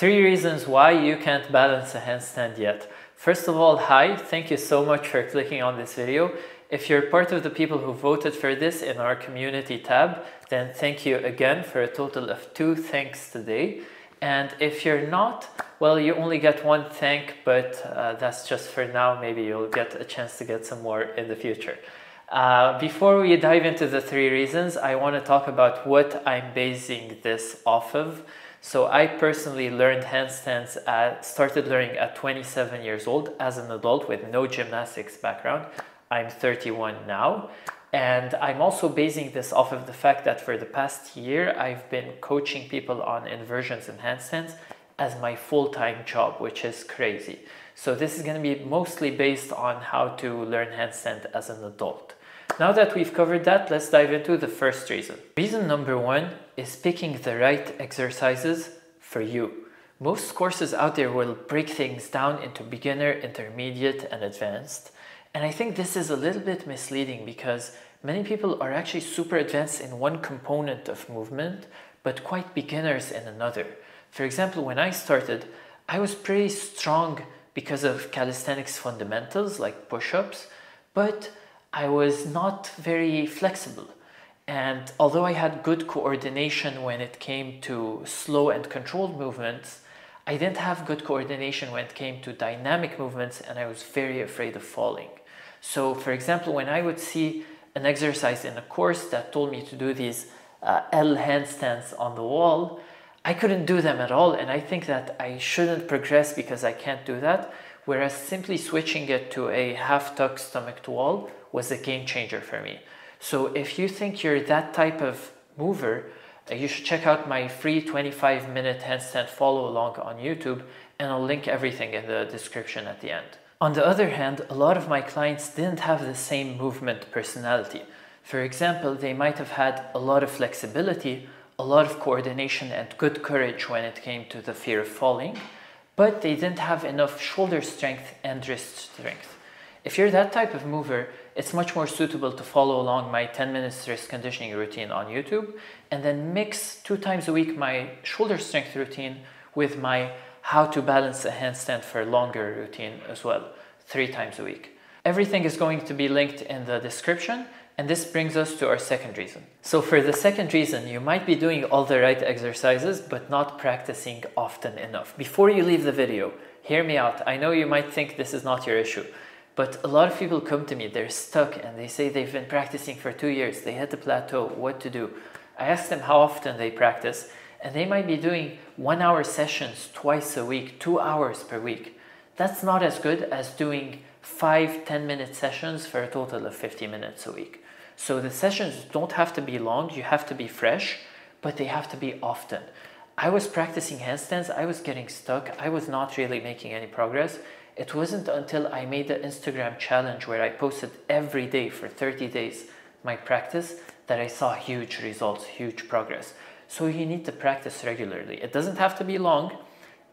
3 reasons why you can't balance a handstand yet. First of all, hi, thank you so much for clicking on this video. If you're part of the people who voted for this in our community tab, then thank you again for a total of 2 thanks today. And if you're not, well, you only get 1 thank, but that's just for now. Maybe you'll get a chance to get some more in the future. Before we dive into the 3 reasons, I want to talk about what I'm basing this off of. So I personally learned handstands, started learning at 27 years old as an adult with no gymnastics background. I'm 31 now. And I'm also basing this off of the fact that for the past year, I've been coaching people on inversions and handstands as my full-time job, which is crazy. So this is going to be mostly based on how to learn handstand as an adult. Now that we've covered that, let's dive into the first reason. Reason number 1 is picking the right exercises for you. Most courses out there will break things down into beginner, intermediate, and advanced. And I think this is a little bit misleading because many people are actually super advanced in one component of movement, but quite beginners in another. For example, when I started, I was pretty strong because of calisthenics fundamentals like push-ups, but I was not very flexible. And although I had good coordination when it came to slow and controlled movements, I didn't have good coordination when it came to dynamic movements, and I was very afraid of falling. So for example, when I would see an exercise in a course that told me to do these L handstands on the wall, I couldn't do them at all, and I think that I shouldn't progress because I can't do that, whereas simply switching it to a half-tuck stomach to wall was a game changer for me. So if you think you're that type of mover, you should check out my free 25-minute handstand follow-along on YouTube, and I'll link everything in the description at the end. On the other hand, a lot of my clients didn't have the same movement personality. For example, they might have had a lot of flexibility, a lot of coordination, and good courage when it came to the fear of falling, but they didn't have enough shoulder strength and wrist strength. If you're that type of mover, it's much more suitable to follow along my 10-minute wrist conditioning routine on YouTube and then mix 2 times a week my shoulder strength routine with my how to balance a handstand for longer routine as well, 3 times a week. Everything is going to be linked in the description, and this brings us to our second reason. So for the second reason, you might be doing all the right exercises but not practicing often enough. Before you leave the video, hear me out. I know you might think this is not your issue, but a lot of people come to me, they're stuck, and they say they've been practicing for 2 years, they hit the plateau, what to do? I ask them how often they practice, and they might be doing 1-hour sessions twice a week, 2 hours per week. That's not as good as doing 5 10-minute sessions for a total of 50 minutes a week. So the sessions don't have to be long, you have to be fresh, but they have to be often. I was practicing handstands, I was getting stuck, I was not really making any progress. It wasn't until I made the Instagram challenge where I posted every day for 30 days my practice that I saw huge results, huge progress. So you need to practice regularly. It doesn't have to be long.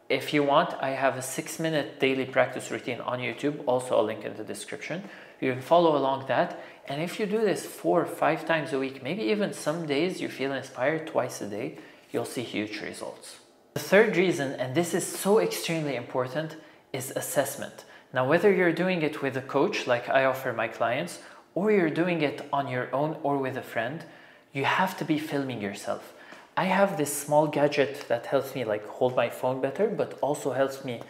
If you want, I have a 6-minute daily practice routine on YouTube. Also, I'll link in the description. You can follow along that. And if you do this 4 or 5 times a week, maybe even some days you feel inspired twice a day, you'll see huge results. The third reason, and this is so extremely important, is assessment. Now, whether you're doing it with a coach like I offer my clients, or you're doing it on your own or with a friend, you have to be filming yourself. I have this small gadget that helps me like hold my phone better, but also helps me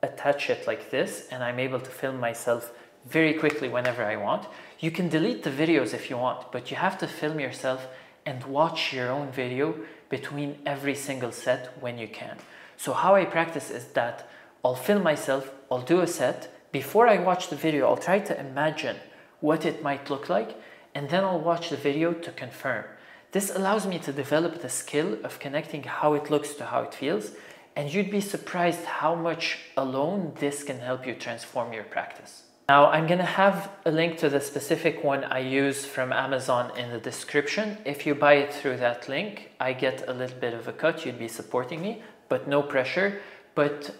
attach it like this, and I'm able to film myself very quickly whenever I want. You can delete the videos if you want, but you have to film yourself and watch your own video between every single set when you can. So how I practice is that I'll film myself, I'll do a set. Before I watch the video, I'll try to imagine what it might look like, and then I'll watch the video to confirm. This allows me to develop the skill of connecting how it looks to how it feels, and you'd be surprised how much alone this can help you transform your practice. Now, I'm going to have a link to the specific one I use from Amazon in the description. If you buy it through that link, I get a little bit of a cut. You'd be supporting me, but no pressure. But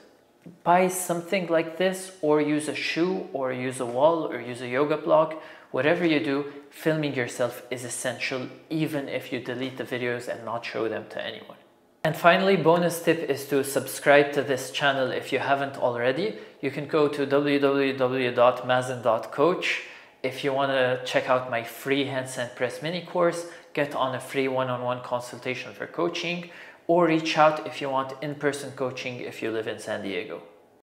buy something like this, or use a shoe, or use a wall, or use a yoga block. Whatever you do, filming yourself is essential, even if you delete the videos and not show them to anyone. And finally, bonus tip is to subscribe to this channel if you haven't already. You can go to www.mazen.coach. If you want to check out my free handstand press mini course, get on a free one-on-one consultation for coaching, or reach out if you want in-person coaching if you live in San Diego.